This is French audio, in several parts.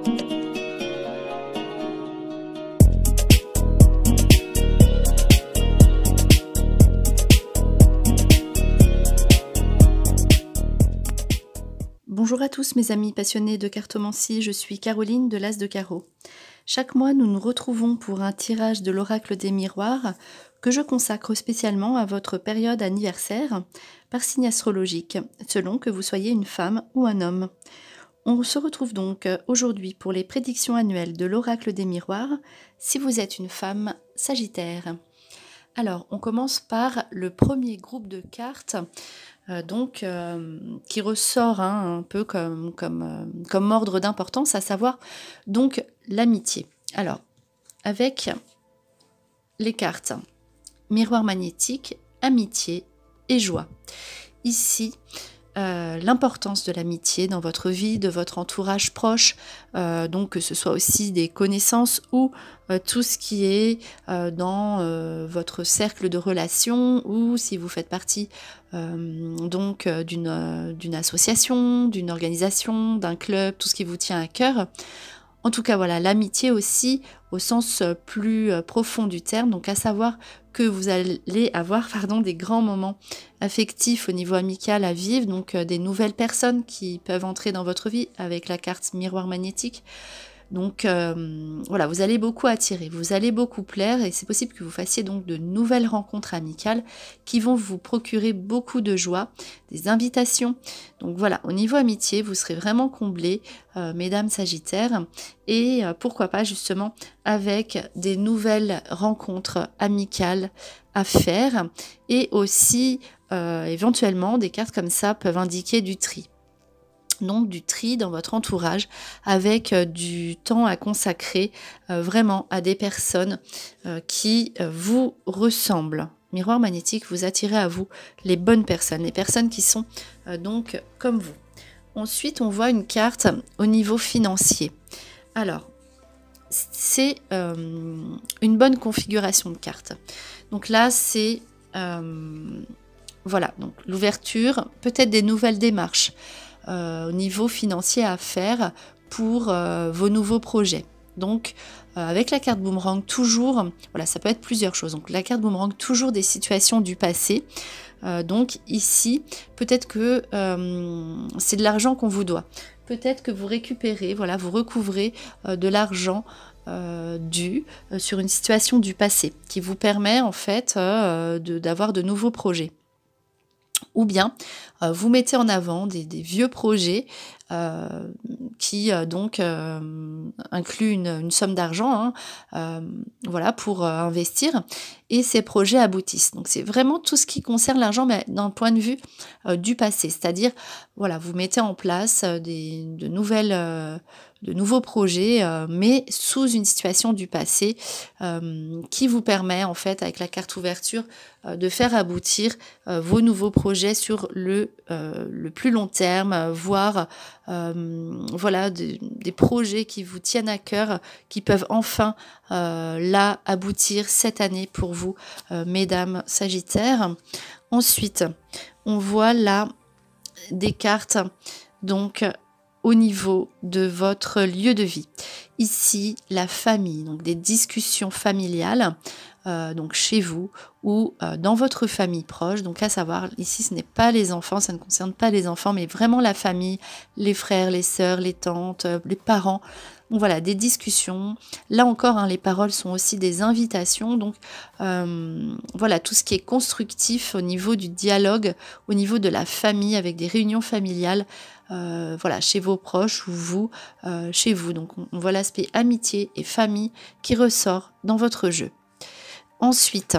Bonjour à tous mes amis passionnés de cartomancie, je suis Caroline de l'As de Carreau. Chaque mois, nous nous retrouvons pour un tirage de l'oracle des miroirs que je consacre spécialement à votre période anniversaire par signe astrologique, selon que vous soyez une femme ou un homme. On se retrouve donc aujourd'hui pour les prédictions annuelles de l'oracle des miroirs si vous êtes une femme Sagittaire. Alors, on commence par le premier groupe de cartes qui ressort un peu comme ordre d'importance, à savoir donc l'amitié. Alors, avec les cartes miroir magnétique, amitié et joie. Ici, l'importance de l'amitié dans votre vie, de votre entourage proche, donc que ce soit aussi des connaissances ou tout ce qui est dans votre cercle de relations, ou si vous faites partie d'une association, d'une organisation, d'un club, tout ce qui vous tient à cœur. En tout cas, voilà, l'amitié aussi au sens plus profond du terme, donc à savoir que vous allez avoir des grands moments affectifs au niveau amical à vivre, donc des nouvelles personnes qui peuvent entrer dans votre vie avec la carte miroir magnétique. Donc voilà, vous allez beaucoup attirer, vous allez beaucoup plaire et c'est possible que vous fassiez donc de nouvelles rencontres amicales qui vont vous procurer beaucoup de joie, des invitations. Donc voilà, au niveau amitié, vous serez vraiment comblés, mesdames Sagittaires, et pourquoi pas justement avec des nouvelles rencontres amicales à faire, et aussi éventuellement des cartes comme ça peuvent indiquer du tri. Donc du tri dans votre entourage avec du temps à consacrer vraiment à des personnes qui vous ressemblent. Miroir magnétique, vous attirez à vous les bonnes personnes, les personnes qui sont donc comme vous. Ensuite, on voit une carte au niveau financier. Alors, c'est une bonne configuration de carte. Donc là, c'est voilà, donc l'ouverture, peut-être des nouvelles démarches au niveau financier à faire pour vos nouveaux projets. Donc avec la carte boomerang, toujours, voilà, ça peut être plusieurs choses. Donc la carte boomerang, toujours des situations du passé. Donc ici, peut-être que c'est de l'argent qu'on vous doit. Peut-être que vous récupérez, voilà, vous recouvrez de l'argent dû sur une situation du passé qui vous permet en fait d'avoir de nouveaux projets. Ou bien vous mettez en avant des vieux projets qui donc incluent une somme d'argent voilà, pour investir, et ces projets aboutissent. Donc c'est vraiment tout ce qui concerne l'argent, mais d'un point de vue du passé, c'est-à-dire voilà, vous mettez en place de nouveaux projets, mais sous une situation du passé qui vous permet en fait, avec la carte ouverture, de faire aboutir vos nouveaux projets sur le plus long terme, voire voilà, des projets qui vous tiennent à cœur, qui peuvent enfin là aboutir cette année pour vous, mesdames Sagittaires. Ensuite, on voit là des cartes donc au niveau de votre lieu de vie. Ici, la famille, donc des discussions familiales, donc chez vous ou dans votre famille proche. Donc à savoir, ici ce n'est pas les enfants, ça ne concerne pas les enfants, mais vraiment la famille, les frères, les sœurs, les tantes, les parents. Donc voilà, des discussions. Là encore, les paroles sont aussi des invitations. Donc voilà, tout ce qui est constructif au niveau du dialogue, au niveau de la famille, avec des réunions familiales, voilà, chez vos proches ou vous, chez vous. Donc on voit l'aspect amitié et famille qui ressort dans votre jeu. Ensuite,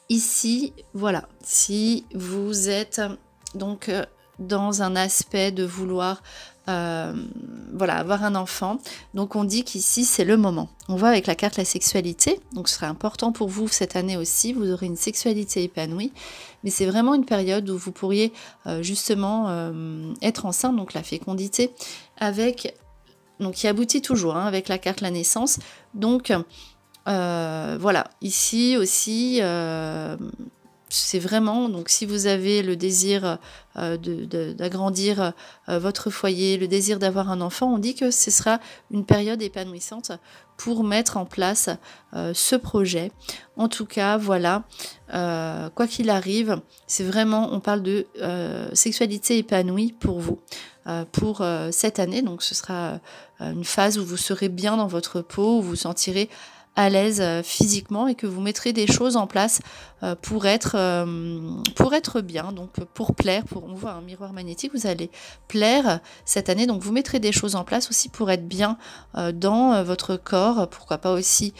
ici, voilà, si vous êtes donc dans un aspect de vouloir voilà, avoir un enfant, donc on dit qu'ici c'est le moment. On voit avec la carte la sexualité, donc ce serait important pour vous cette année aussi, vous aurez une sexualité épanouie, mais c'est vraiment une période où vous pourriez justement être enceinte, donc la fécondité, avec, donc qui aboutit toujours avec la carte la naissance, donc voilà, ici aussi c'est vraiment, donc si vous avez le désir d'agrandir votre foyer, le désir d'avoir un enfant, on dit que ce sera une période épanouissante pour mettre en place ce projet. En tout cas, voilà, quoi qu'il arrive, c'est vraiment, on parle de sexualité épanouie pour vous, pour cette année. Donc ce sera une phase où vous serez bien dans votre peau, où vous vous sentirez à l'aise physiquement et que vous mettrez des choses en place pour être bien, donc pour plaire, on voit un miroir magnétique, vous allez plaire cette année, donc vous mettrez des choses en place aussi pour être bien dans votre corps, pourquoi pas aussi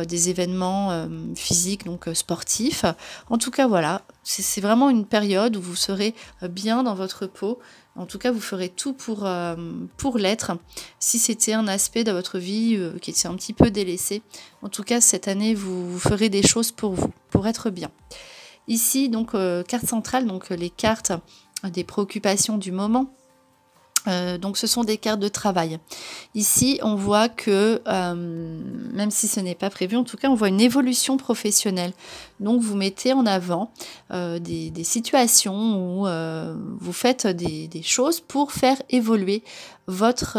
des événements physiques, donc sportifs. En tout cas, voilà, c'est vraiment une période où vous serez bien dans votre peau. En tout cas, vous ferez tout pour l'être. Si c'était un aspect de votre vie qui était un petit peu délaissé, en tout cas, cette année, vous ferez des choses pour vous, pour être bien. Ici, donc, carte centrale, donc les cartes des préoccupations du moment. Donc ce sont des cartes de travail. Ici, on voit que, même si ce n'est pas prévu, en tout cas, on voit une évolution professionnelle. Donc vous mettez en avant des situations où vous faites des choses pour faire évoluer votre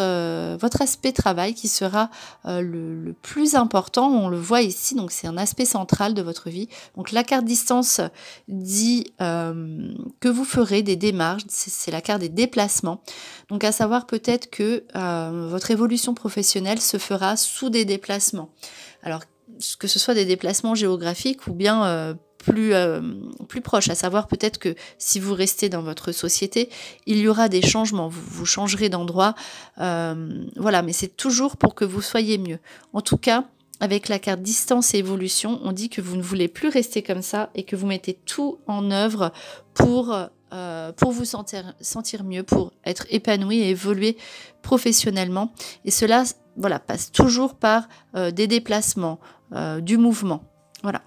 aspect travail qui sera le plus important. On le voit ici, donc c'est un aspect central de votre vie. Donc la carte distance dit que vous ferez des démarches, c'est la carte des déplacements. Donc à savoir peut-être que votre évolution professionnelle se fera sous des déplacements. Alors que ce soit des déplacements géographiques ou bien plus proches, à savoir peut-être que si vous restez dans votre société, il y aura des changements, vous changerez d'endroit, voilà, mais c'est toujours pour que vous soyez mieux. En tout cas, avec la carte distance et évolution, on dit que vous ne voulez plus rester comme ça et que vous mettez tout en œuvre pour vous sentir mieux, pour être épanoui et évoluer professionnellement. Et cela, voilà, passe toujours par des déplacements, du mouvement, voilà.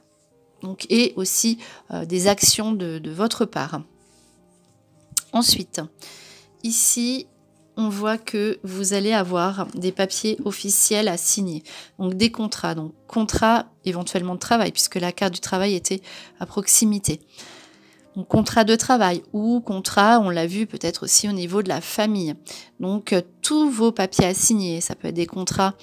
Donc, et aussi des actions de votre part. Ensuite, ici, on voit que vous allez avoir des papiers officiels à signer, donc des contrats, donc contrat éventuellement de travail, puisque la carte du travail était à proximité. Donc, contrat de travail ou contrat, on l'a vu peut-être aussi au niveau de la famille. Donc tous vos papiers à signer, ça peut être des contrats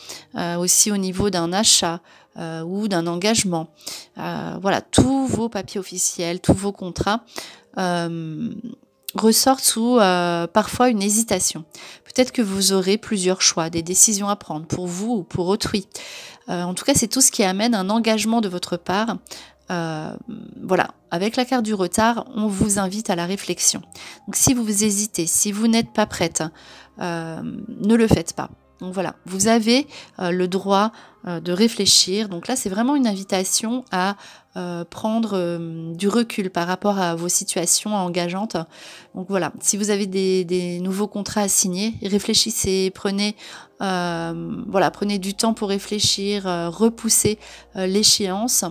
aussi au niveau d'un achat ou d'un engagement. Voilà, tous vos papiers officiels, tous vos contrats ressortent sous parfois une hésitation. Peut-être que vous aurez plusieurs choix, des décisions à prendre pour vous ou pour autrui. En tout cas, c'est tout ce qui amène un engagement de votre part. Voilà, avec la carte du retard, on vous invite à la réflexion. Donc si vous hésitez, si vous n'êtes pas prête, ne le faites pas. Donc voilà, vous avez le droit de réfléchir. Donc là, c'est vraiment une invitation à prendre du recul par rapport à vos situations engageantes. Donc voilà, si vous avez des nouveaux contrats à signer, réfléchissez, prenez du temps pour réfléchir, repousser l'échéance.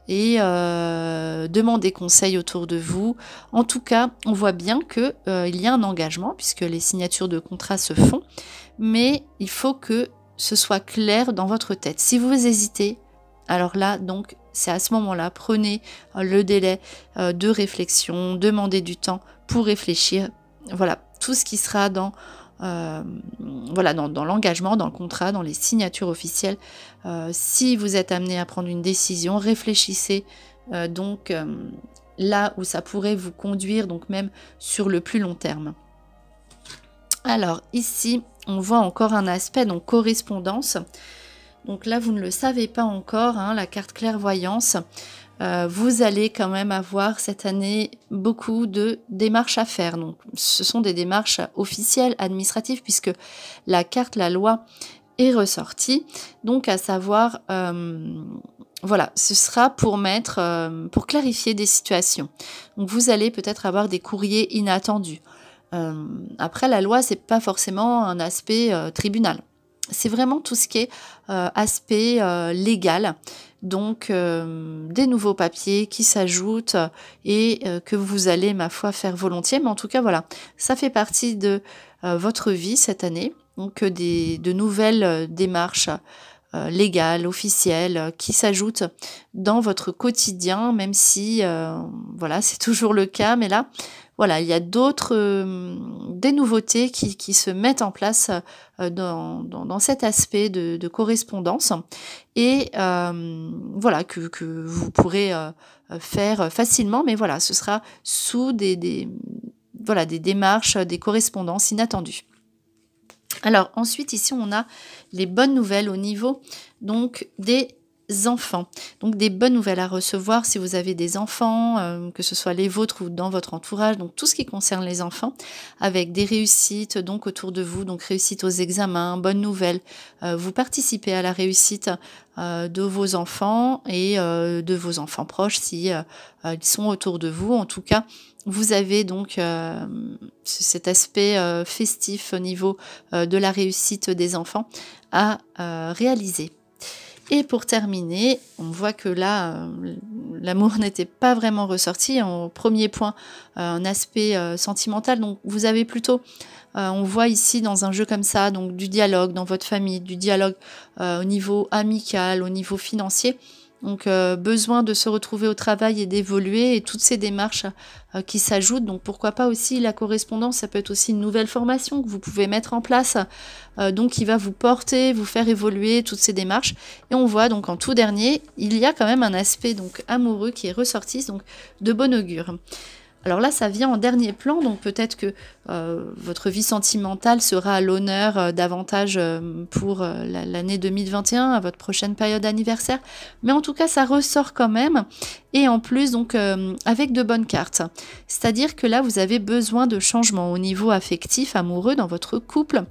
Et demandez conseil autour de vous. En tout cas, on voit bien qu'il y a un engagement puisque les signatures de contrats se font, mais il faut que ce soit clair dans votre tête. Si vous hésitez, alors là, donc, c'est à ce moment-là, prenez le délai de réflexion, demandez du temps pour réfléchir. Voilà, tout ce qui sera dans l'engagement, dans le contrat, dans les signatures officielles. Si vous êtes amené à prendre une décision, réfléchissez là où ça pourrait vous conduire, donc même sur le plus long terme. Alors ici, on voit encore un aspect, donc correspondance. Donc là, vous ne le savez pas encore, hein, la carte clairvoyance. Vous allez quand même avoir cette année beaucoup de démarches à faire. Donc, ce sont des démarches officielles, administratives, puisque la carte, la loi est ressortie. Donc, à savoir, voilà, ce sera pour pour clarifier des situations. Donc, vous allez peut-être avoir des courriers inattendus. Après, la loi, c'est pas forcément un aspect tribunal. C'est vraiment tout ce qui est aspect légal. Donc, des nouveaux papiers qui s'ajoutent et que vous allez, ma foi, faire volontiers. Mais en tout cas, voilà, ça fait partie de votre vie cette année. Donc, de nouvelles démarches légales, officielles, qui s'ajoutent dans votre quotidien, même si, voilà, c'est toujours le cas, mais là, voilà, il y a d'autres, des nouveautés qui se mettent en place dans cet aspect de correspondance et voilà, que vous pourrez faire facilement, mais voilà, ce sera sous voilà, des démarches, des correspondances inattendues. Alors ensuite, ici, on a les bonnes nouvelles au niveau donc des enfants. Donc des bonnes nouvelles à recevoir si vous avez des enfants, que ce soit les vôtres ou dans votre entourage, donc tout ce qui concerne les enfants, avec des réussites donc autour de vous, donc réussite aux examens, bonnes nouvelles. Vous participez à la réussite de vos enfants et de vos enfants proches si ils sont autour de vous. En tout cas, vous avez donc cet aspect festif au niveau de la réussite des enfants à réaliser. Et pour terminer, on voit que là, l'amour n'était pas vraiment ressorti. Au premier point, un aspect sentimental. Donc vous avez plutôt, on voit ici dans un jeu comme ça, donc du dialogue dans votre famille, du dialogue au niveau amical, au niveau financier. Donc besoin de se retrouver au travail et d'évoluer et toutes ces démarches qui s'ajoutent. Donc pourquoi pas aussi la correspondance, ça peut être aussi une nouvelle formation que vous pouvez mettre en place, donc qui va vous porter, vous faire évoluer toutes ces démarches. Et on voit donc en tout dernier, il y a quand même un aspect donc amoureux qui est ressorti, donc de bon augure. Alors là, ça vient en dernier plan, donc peut-être que votre vie sentimentale sera à l'honneur davantage pour l'année 2021, à votre prochaine période anniversaire. Mais en tout cas, ça ressort quand même. Et en plus, donc, avec de bonnes cartes. C'est-à-dire que là, vous avez besoin de changements au niveau affectif, amoureux, dans votre couple.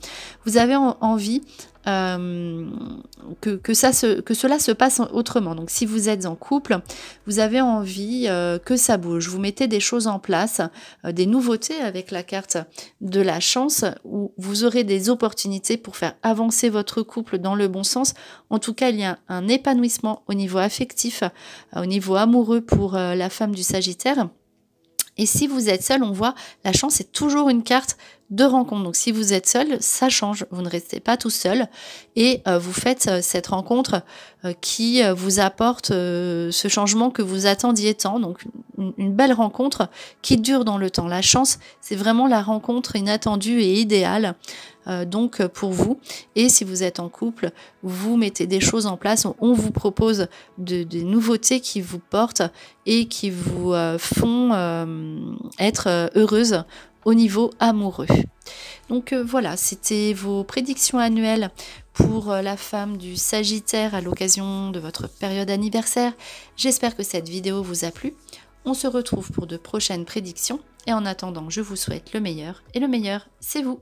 Vous avez envie que cela se passe autrement. Donc si vous êtes en couple, vous avez envie que ça bouge. Vous mettez des choses en place, des nouveautés avec la carte de la chance, où vous aurez des opportunités pour faire avancer votre couple dans le bon sens. En tout cas, il y a un épanouissement au niveau affectif, au niveau amoureux pour la femme du Sagittaire. Et si vous êtes seul, on voit la chance est toujours une carte de rencontre. Donc si vous êtes seul, ça change. Vous ne restez pas tout seul et vous faites cette rencontre qui vous apporte ce changement que vous attendiez tant. Donc une belle rencontre qui dure dans le temps. La chance, c'est vraiment la rencontre inattendue et idéale donc pour vous. Et si vous êtes en couple, vous mettez des choses en place. On vous propose des nouveautés qui vous portent et qui vous font être heureuse au niveau amoureux. Donc voilà, c'était vos prédictions annuelles pour la femme du Sagittaire à l'occasion de votre période anniversaire. J'espère que cette vidéo vous a plu. On se retrouve pour de prochaines prédictions et en attendant, je vous souhaite le meilleur et le meilleur, c'est vous.